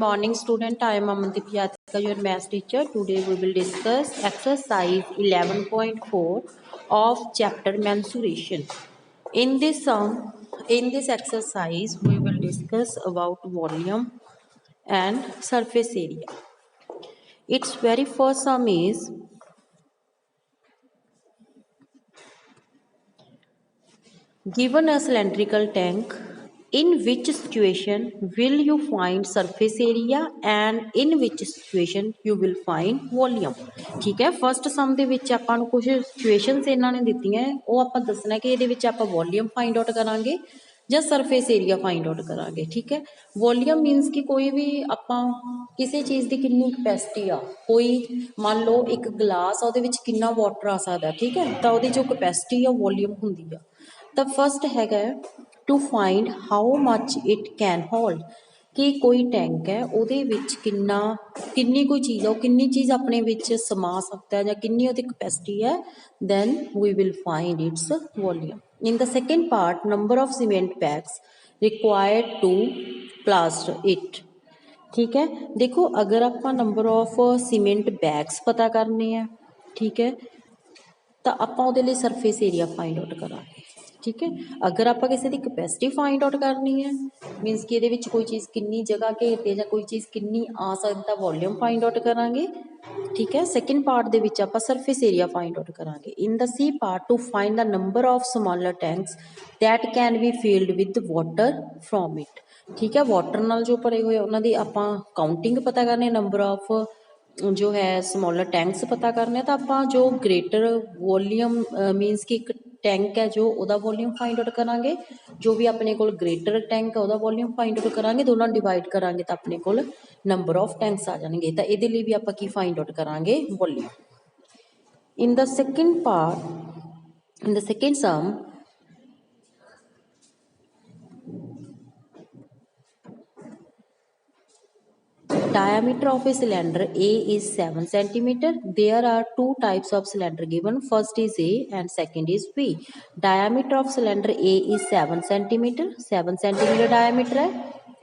Morning student, I am Amandeep Yathika, your math teacher. Today we will discuss exercise 11.4 of chapter mensuration. In this exercise, we will discuss about volume and surface area. Its very first sum is given a cylindrical tank, in which situation will you find surface area and in which situation you will find volume। ठीक है, first सम ਦੇ ਵਿੱਚ ਆਪਾਂ ਨੂੰ ਕੁਝ situations ਇਹਨਾਂ ਨੇ ਦਿੱਤੀਆਂ ਉਹ ਆਪਾਂ ਦੱਸਣਾ ਕਿ ਇਹਦੇ ਵਿੱਚ ਆਪਾਂ ਵੋਲਿਊਮ ਫਾਈਂਡ ਆਊਟ ਕਰਾਂਗੇ ਜਾਂ ਸਰਫੇਸ ਏਰੀਆ ਫਾਈਂਡ ਆਊਟ ਕਰਾਂਗੇ। ठीक है, वॉल्यूम मीनस कि कोई भी ਆਪਾਂ ਕਿਸੇ ਚੀਜ਼ ਦੀ ਕਿੰਨੀ ਕਪੈਸਿਟੀ ਆ, ਕੋਈ ਮੰਨ ਲਓ ਇੱਕ ਗਲਾਸ ਆ ਉਹਦੇ ਵਿੱਚ ਕਿੰਨਾ ਵਾਟਰ ਆ ਸਕਦਾ। ठीक है, ਤਾਂ ਉਹਦੀ ਜੋ ਕਪੈਸਿਟੀ ਆ ਵੋਲਿਊਮ ਹੁੰਦੀ ਆ। ਤਾਂ ਫਸਟ ਹੈਗਾ to find how much it can hold, ਕਿ ਕੋਈ ਟੈਂਕ ਹੈ ਉਹਦੇ ਵਿੱਚ ਕਿੰਨੀ ਕੋਈ ਚੀਜ਼ ਆ, ਉਹ ਕਿੰਨੀ ਚੀਜ਼ ਆਪਣੇ ਵਿੱਚ ਸਮਾ ਸਕਦਾ ਜਾਂ ਕਿੰਨੀ ਉਹਦੀ ਕਪੈਸਿਟੀ ਹੈ। Then we will find its volume. In the second part, number of cement bags required to plaster it. ठीक है, देखो अगर आप नंबर ऑफ सीमेंट बैग्स पता करने हैं, ठीक है, तो आप सरफेस एरिया फाइंड आउट करांगे। ठीक है, अगर आप किसी की कैपेसिटी फाइंड आउट करनी है, मीनस कि ये कोई चीज़ कितनी जगह घेरती है या कोई चीज़ कितनी आ सकता, वॉल्यूम फाइंड आउट करांगे। ठीक है, सैकेंड पार्ट दे विच आप सरफेस एरिया फाइंड आउट करांगे। In the C part, to find the number of smaller tanks that can be filled with water from it. ठीक है, वाटर नाल जो भरे हुए उन्होंने आपां काउंटिंग पता करनी, नंबर ऑफ जो है स्मॉलर टैंक्स पता करने, तो आप जो ग्रेटर वॉल्यूम मीनस कि एक टैंक है जो उहदा वॉल्यूम फाइंड आउट करांगे, जो भी अपने कोल ग्रेटर टैंक है उहदा वॉल्यूम फाइंड आउट करांगे, दोनों डिवाइड करांगे तो अपने कोल नंबर ऑफ टैंक्स आ जाएंगे। तो इहदे लई भी आपां की फाइंड आउट करांगे, volume. In the second part, in the second sum, diameter of a cylinder A is 7 centimeter. There are two types of cylinder given. First is A and second is B. Diameter of cylinder A is 7 centimeter. 7 centimeter diameter है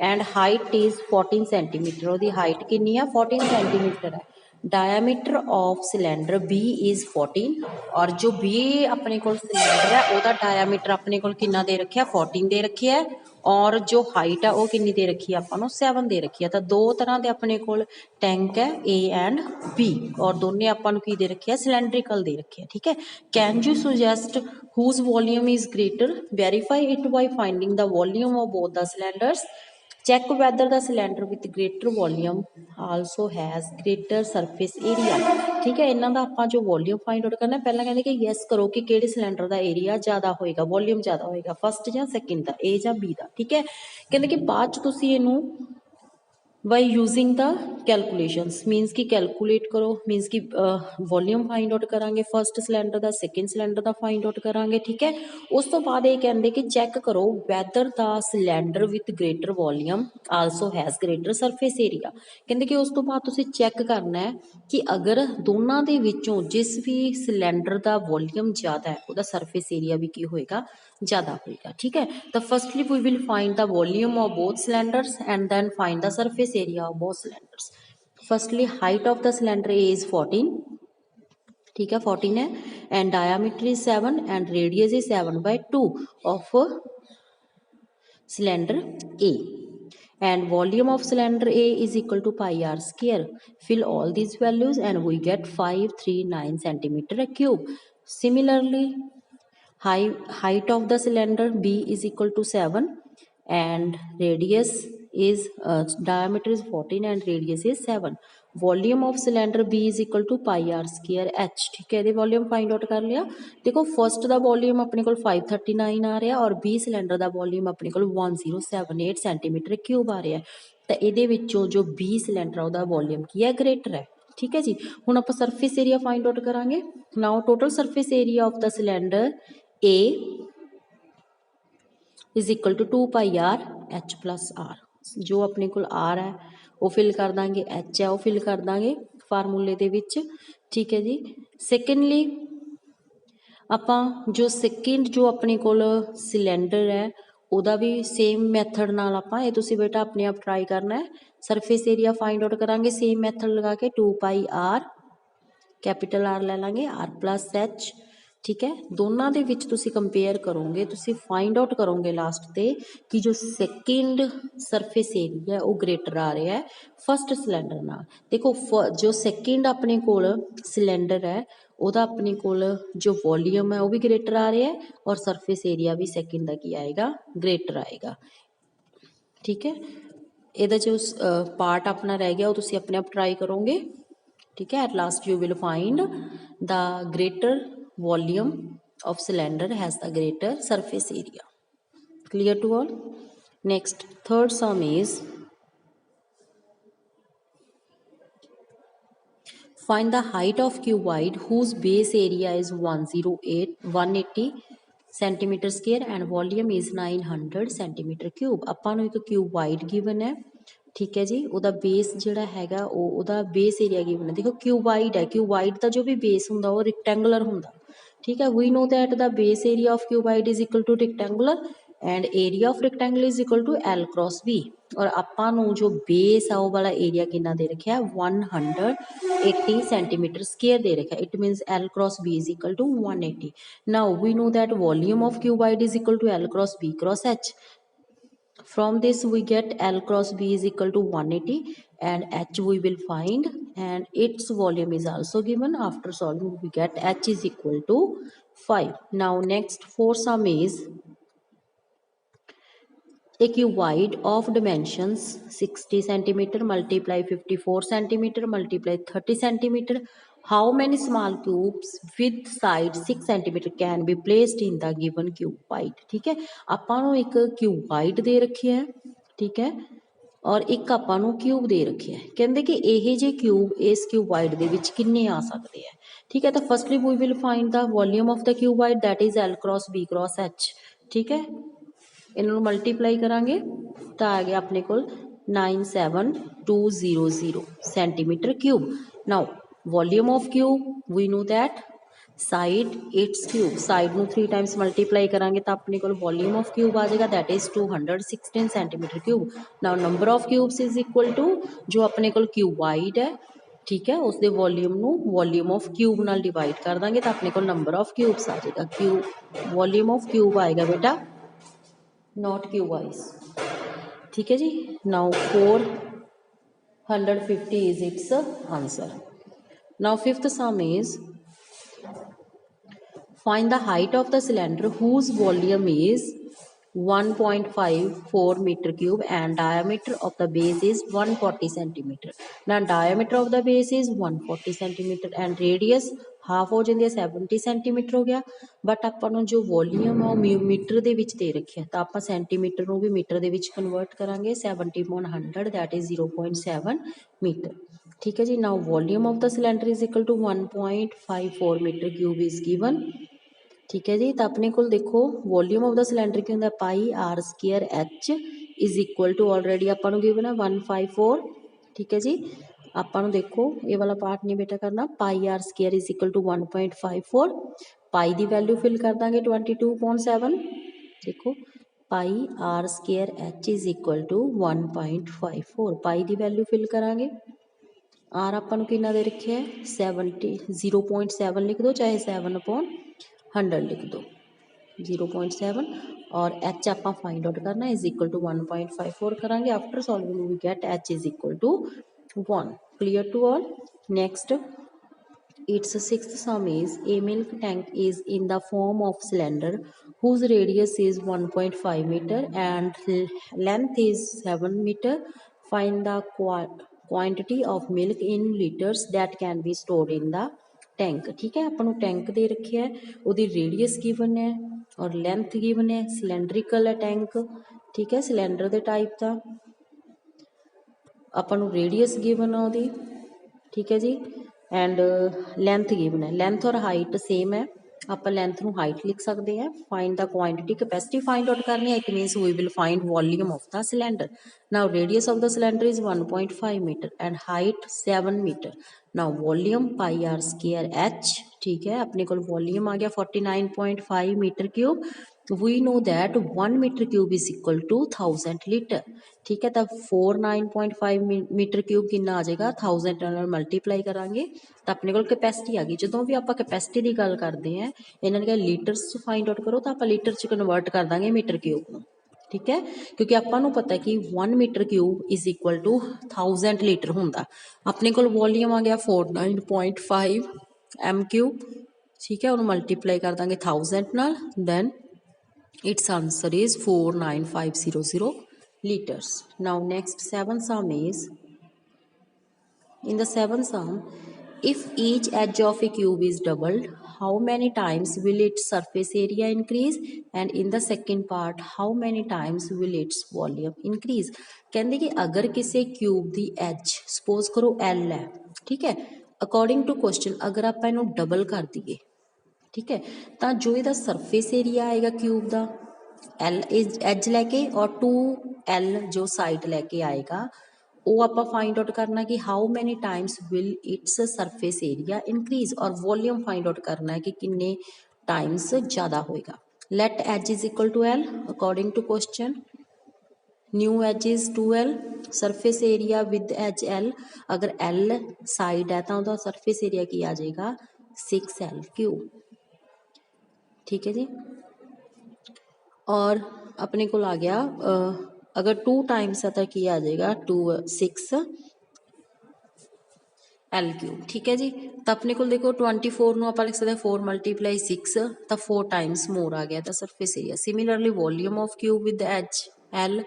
and height is 14 centimeter. और दी height कितनी है? 14 centimeter है। Diameter of cylinder B is 14 और जो B अपने को cylinder है ਉਹਦਾ diameter अपने को कितना दे रखा है? 14 दे रखी है और जो हाइट है वो कितनी दे रखी है? अपन 7 दे रखी है। तो दो तरह के अपने को टैंक है A एंड B और दोनों अपन की दे रखी है? सिलेंड्रिकल दे रखी है। ठीक है, can you suggest whose volume is greater? Verify it by finding the volume of both the cylinders. Check whether the cylinder with greater volume also has greater surface area। ठीक है, इन्हों का आप जो वॉल्यूम फाइंड आउट करना, पहला कहते कि यस करो कि किहड़े सिलेंडर का एरिया ज़्यादा होएगा, वॉल्यूम ज़्यादा होएगा, फर्स्ट या सैकेंड का, ए या बी का। ठीक है, कहते कि बाद च तुसीं इहनूं बाय यूजिंग द कैलकुलेशनस, मीनस कि कैलकुलेट करो, मीनस कि वॉल्यूम फाइंड आउट करांगे फर्स्ट सिलेंडर का, सैकेंड सिलेंडर का फाइंड आउट करांगे। ठीक है, उस तो बाद ये कहते कि चैक करो weather the cylinder with greater volume also has greater surface area. कहते कि उस तो बाद तुसीं चैक करना है कि अगर दोनों के विचों जिस भी सिलेंडर का वॉल्यूम ज़्यादा है उसका सरफेस एरिया भी की होएगा? ज़्यादा होएगा। ठीक है, तो firstly we will find the volume of both cylinders and then find the surface area of both cylinders. Firstly height of the cylinder A is 14। ठीक है, 14 है and diameter is 7 and radius is 7/2 of cylinder A and volume of cylinder A is equal to pi r square. Fill all these values and we get 539 centimeter cube. Similarly, height of the cylinder B is equal to 7 and radius is diameter is 14 and radius is 7. Volume of cylinder B is equal to pi are square H। ठीक है, ये volume find out कर लिया। देखो first का volume अपने को 539 आ रहा और B सिलेंडर का वॉल्यूम अपने को 1078 सेंटीमीटर क्यूब आ रहा है। तो ये जो B सिलेंडर उसका वॉल्यूम की है? ग्रेटर है। ठीक है जी, हुण आप सरफेस एरिया फाइंड आउट करांगे। Now total surface area of the cylinder A is equal to 2 pi r H plus R। जो अपने को R है वो फिल कर देंगे, H है वो फिल कर देंगे फार्मूले दे विच। ठीक है जी, सैकेंडली आपां जो सैकेंड जो अपने को सिलेंडर है ਉਹਦਾ भी सेम मैथड नाल आपां ये तुसीं बेटा अपने आप ट्राई करना है। सरफेस एरिया फाइंड आउट करांगे सेम मैथड लगा के 2 पाई आर कैपिटल आर ले लांगे आर प्लस एच ठीक है दोनों के विच तुसी कंपेयर करोगे तुसी फाइंड आउट करोगे लास्ट ते कि जो सैकेंड सरफेस एरिया है वो ग्रेटर आ रहा है फस्ट सिलेंडर नाल देखो जो सैकेंड अपने कोल सिलेंडर है ਉਹਦਾ अपने कोल जो वॉल्यूम है वो भी ग्रेटर आ रहा है और सरफेस एरिया भी सैकेंड का की आएगा ग्रेटर आएगा ठीक है ਇਹਦਾ जो पार्ट अपना रह गया वो तुसी अपने आप ट्राई करोगे ठीक है at last you will find the greater volume of cylinder has the greater surface area. Clear to all? Next, third sum is find the height of cuboid whose base area is 180 centimeter square and volume is 900 centimeter cube. ਆਪਾਂ ਨੂੰ ਇੱਕ cuboid given है ठीक है जी ਉਹਦਾ base ਜਿਹੜਾ ਹੈਗਾ ਉਹ ਉਹਦਾ बेस area given है देखो cuboid है cuboid ਦਾ जो भी बेस ਹੁੰਦਾ ਉਹ rectangular ਹੁੰਦਾ ठीक है we know that the base area of cuboid is equal to rectangular and area of rectangle is equal to L cross B और ਆਪਾਂ ਨੂੰ जो base ਆ ਉਹ ਵਾਲਾ area ਕਿੰਨਾ ਦੇ ਰੱਖਿਆ 180 centimeter square ਦੇ ਰੱਖਿਆ it means L cross B is equal to 180 now we know that volume of cuboid is equal to L cross B cross H from this we get L cross B is equal to 180 and H we will find and its volume is also given after solving we get H is equal to 5. Now next for sum is a cuboid of dimensions 60 centimeter multiply 54 centimeter multiply 30 centimeter how many small cubes with side 6 centimeter can be placed in the given cuboid ठीक है ਆਪਾਂ ਨੂੰ ਇੱਕ cuboid ਦੇ ਰੱਖਿਆ ठीक है और एक ਆਪਾਂ ਨੂੰ क्यूब दे ਰੱਖਿਆ ਕਹਿੰਦੇ कि ਇਹ ਜੇ क्यूब इस cuboid ਦੇ ਵਿੱਚ ਕਿੰਨੇ ਆ ਸਕਦੇ ਆ ठीक है तो firstly we will find the volume of the cuboid that is L cross B cross H ठीक है इन्हों मल्टीप्लाई करांगे तो आ गया अपने को 97200 centimetre cube now volume of cube we know that side it's cube side में 3 टाइम्स मल्टीप्लाई करांगे तो अपने को वॉल्यूम ऑफ क्यूब आ जाएगा that is 216 centimetre cube now number of cubes is equal to जो अपने को क्यूबाइड है ठीक है उसके वॉल्यूम ਨੂੰ वॉल्यूम ऑफ क्यूब नाल डिवाइड कर देंगे तो अपने को नंबर ऑफ क्यूब्स आ जाएगा क्यूब वॉल्यूम ऑफ क्यूब आएगा बेटा नॉट क्यूबाइज ठीक है जी now 450 is its answer. Now fifth sum is find the height of the cylinder whose volume is 1.54 meter cube and diameter of the base is 140 centimeter. Now diameter of the base is 140 centimeter and radius half हो जाती है 70 centimetre हो गया but ਆਪਾਂ ਨੂੰ जो volume है वो मीटर ਦੇ ਵਿੱਚ ਦੇ ਰੱਖਿਆ ਤਾਂ ਆਪਾਂ ਸੈਂਟੀਮੀਟਰ ਨੂੰ ਵੀ ਮੀਟਰ ਦੇ ਵਿੱਚ ਕਨਵਰਟ ਕਰਾਂਗੇ 70 upon 100 that is 0.7 मीटर ठीक है जी now volume of the cylinder is equal to 1.54 meter cube is given ठीक है जी तो अपने को देखो वॉल्यूम ऑफ द सिलेंडर की होंगे pi are square H is equal to already आपको गिवन है 154 ठीक है जी आपको देखो ये वाला पार्ट नहीं बेटा करना pi are square is equal to 1.54 pi की वैल्यू फिल कर देंगे 22.7 देखो pi are square H is equal to 1.54 pi की वैल्यू फिल करांगे आर आपको कितना दे रखे है 70 0.7 लिख दो चाहे 7/100 लिख दो 0.7 और एच आप फाइंड आउट करना इज इक्वल टू 1.54 करांगे after solving we get H is equal to 1 clear to all next its sixth sum is a milk tank is in the form of cylinder whose radius is 1.5 meter and length is 7 meter find the quantity of milk in liters that can be stored in the tank ठीक है अपन tank दे रखे है उसकी radius given है और length given है cylindrical है tank ठीक है सिलेंडर के टाइप का अपन रेडियस गिवन है उसकी ठीक है जी एंड लेंथ गिवन है लेंथ और हाइट सेम है आप लेंथ नू हाइट लिख सकते हैं find the quantity capacity find out करनी है it means we will find volume of the cylinder now radius of the cylinder is 1.5 metre and height 7 metre now volume pi are square H ठीक है अपने को volume आ गया 49.5 metre cube we know that 1 meter cube is equal to 1000 litre. ठीक है, तो 49.5 metre cube कितना आ जाएगा 1000 ਨਾਲ ਮਲਟੀਪਲਾਈ ਕਰਾਂਗੇ ਤਾਂ ਆਪਣੇ ਕੋਲ ਕੈਪੈਸਿਟੀ ਆ ਗਈ। ਜਦੋਂ ਵੀ ਆਪਾਂ ਕੈਪੈਸਿਟੀ ਦੀ ਗੱਲ ਕਰਦੇ ਹਾਂ, ਇਹਨਾਂ ਨੇ ਕਿਹਾ ਲੀਟਰਸ 'ਚ ਫਾਈਂਡ ਆਊਟ ਕਰੋ, ਤਾਂ ਆਪਾਂ ਲੀਟਰ 'ਚ ਕਨਵਰਟ ਕਰ ਦਾਂਗੇ ਮੀਟਰ ਕਿਊਬ ਨੂੰ। ਠੀਕ ਹੈ, ਕਿਉਂਕਿ ਆਪਾਂ ਨੂੰ ਪਤਾ ਕਿ 1 metre cube is equal to 1000 litre ਹੁੰਦਾ। ਆਪਣੇ ਕੋਲ ਵੋਲੀਅਮ ਆ ਗਿਆ 49.5 ਐਮ ਕਿਊਬ। ਠੀਕ ਹੈ, ਉਹਨੂੰ ਮਲਟੀਪਲਾਈ ਕਰ ਦਾਂਗੇ 1000 ਨਾਲ, then its answer is 49500 liters. Now next seventh sum is, in the seventh sum, if each edge of a cube is doubled, how many times will its surface area increase, and in the second part, how many times will its volume increase। ਕਹਿੰਦੇ ਕਿ ਅਗਰ ਕਿਸੇ cube ਦੀ as suppose ਕਰੋ L ਹੈ, ਠੀਕ ਹੈ, according to question ਅਗਰ ਆਪਾਂ ਇਹਨੂੰ ਡਬਲ ਕਰ ਦਈਏ, ठीक है, तो जो ਇਹਦਾ ਸਰਫੇਸ ਏਰੀਆ ਆਏਗਾ ਕਿਊਬ ਦਾ L एज लैके और 2L जो साइड लैके आएगा, वो आप फाइंड आउट करना कि how many times will its surface area increase, और वॉल्यूम फाइंड आउट करना है कि किन्ने टाइम्स ज़्यादा होएगा। Let edge is equal to L according to question, new edge is 2L, surface area with edge L, अगर L साइड है तो वह सरफेस एरिया की आ जाएगा 6L क्यूब। ठीक है जी, और अपने को आ गया अगर 2 टाइम्स है तो की आ जाएगा 6L क्यूब। ठीक है जी, तो अपने को देखो 24 ਨੂੰ ਆਪਾਂ ਲਿਖ ਸਕਦੇ 4 × 6 ਤਾਂ 4 टाइम्स मोर आ गया तो surface area. Similarly volume of cube with edge L,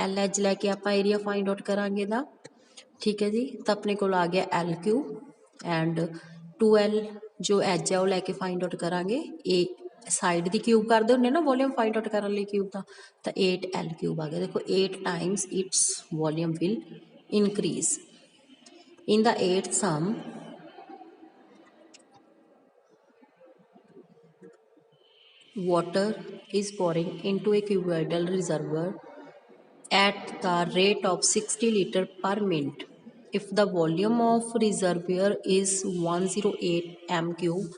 L edge लैके आप एरिया फाइंड आउट करांगे दा। ठीक है जी, तो अपने को आ गया L क्यूब एंड 2L जो एज है वो लैके फाइंड आउट करांगे। ए साइड की क्यूब करते होंगे ना वॉल्यूम फाइंड आउट करने लिए क्यूब का, तो 8L क्यूब आ गया। देखो 8 times its volume will increase. In the 8th सम, water is pouring into a cuboidal reservoir at the rate of 60 liter per minute. If the volume of reservoir is 108 m cube,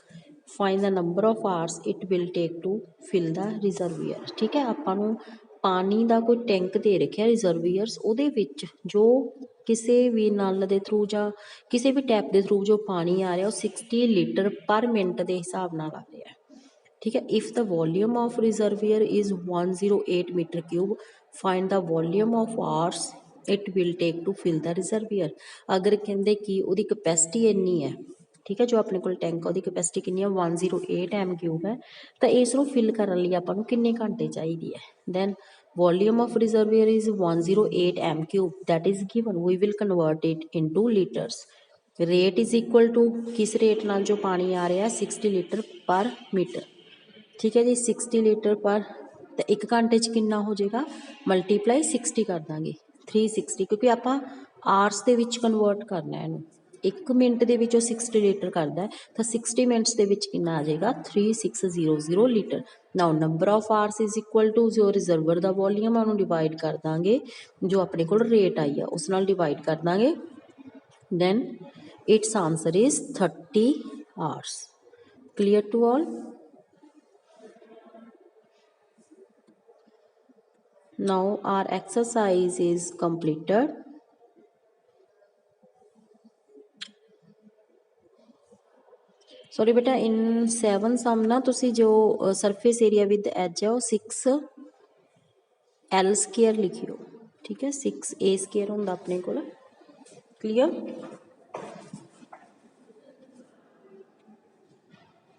find the number of hours it will take to fill the reservoir। ठीक है, ਆਪਾਂ ਨੂੰ ਪਾਣੀ ਦਾ ਕੋਈ tank ਦੇ ਰੱਖਿਆ ਰਿਜ਼ਰਵੀਅਰਸ, ਉਹਦੇ ਵਿੱਚ ਜੋ ਕਿਸੇ ਵੀ ਨਲ ਦੇ ਥਰੂ ਜਾਂ ਕਿਸੇ ਵੀ ਟੈਪ ਦੇ ਥਰੂ ਜੋ ਪਾਣੀ ਆ ਰਿਹਾ ਉਹ 60 ਲੀਟਰ ਪਰ ਮਿੰਟ ਦੇ ਹਿਸਾਬ ਨਾਲ ਆ ਰਿਹਾ। ठीक है, if the volume of reservoir is 108 metre cube, find the volume of hours it will take to fill the reservoir. अगर कहते कि वो कैपेसिटी इन्नी है, ठीक है, जो अपने को टैंक वो कैपेसिटी कितनी है 108 m क्यूब है, तो इसको फिल करने लिए आपको किन्ने घंटे चाहिए है। Then volume of reservoir is 108 m cube, that is given, we will convert it into litres. Rate is equal to किस रेट नाल जो पानी आ रहा है 60 लीटर पर मीटर। ठीक है जी, 60 लीटर पर, तो 1 घंटे कितना हो जाएगा, मल्टीप्लाई 60 कर देंगे 360, क्योंकि आप आवर्स के विच कन्वर्ट करना है, 1 मिनट के 60 लीटर करता है तो 60 मिनट्स के कितना आ जाएगा 3600 litre. Now number of hours is equal to जो रिजर्वर का वॉल्यूम है उन्होंने डिवाइड कर देंगे जो अपने को रेट आई है उस नाल डिवाइड कर देंगे, then its answer is 30 hours. Clear to all. Now our exercise is completed. Sorry बेटा, इन 7 सम ना तुसी जो सरफेस एरिया विद एज है वो 6L स्केयर लिखियो। ठीक है, 6A स्केयर होंदा अपने को। क्लियर।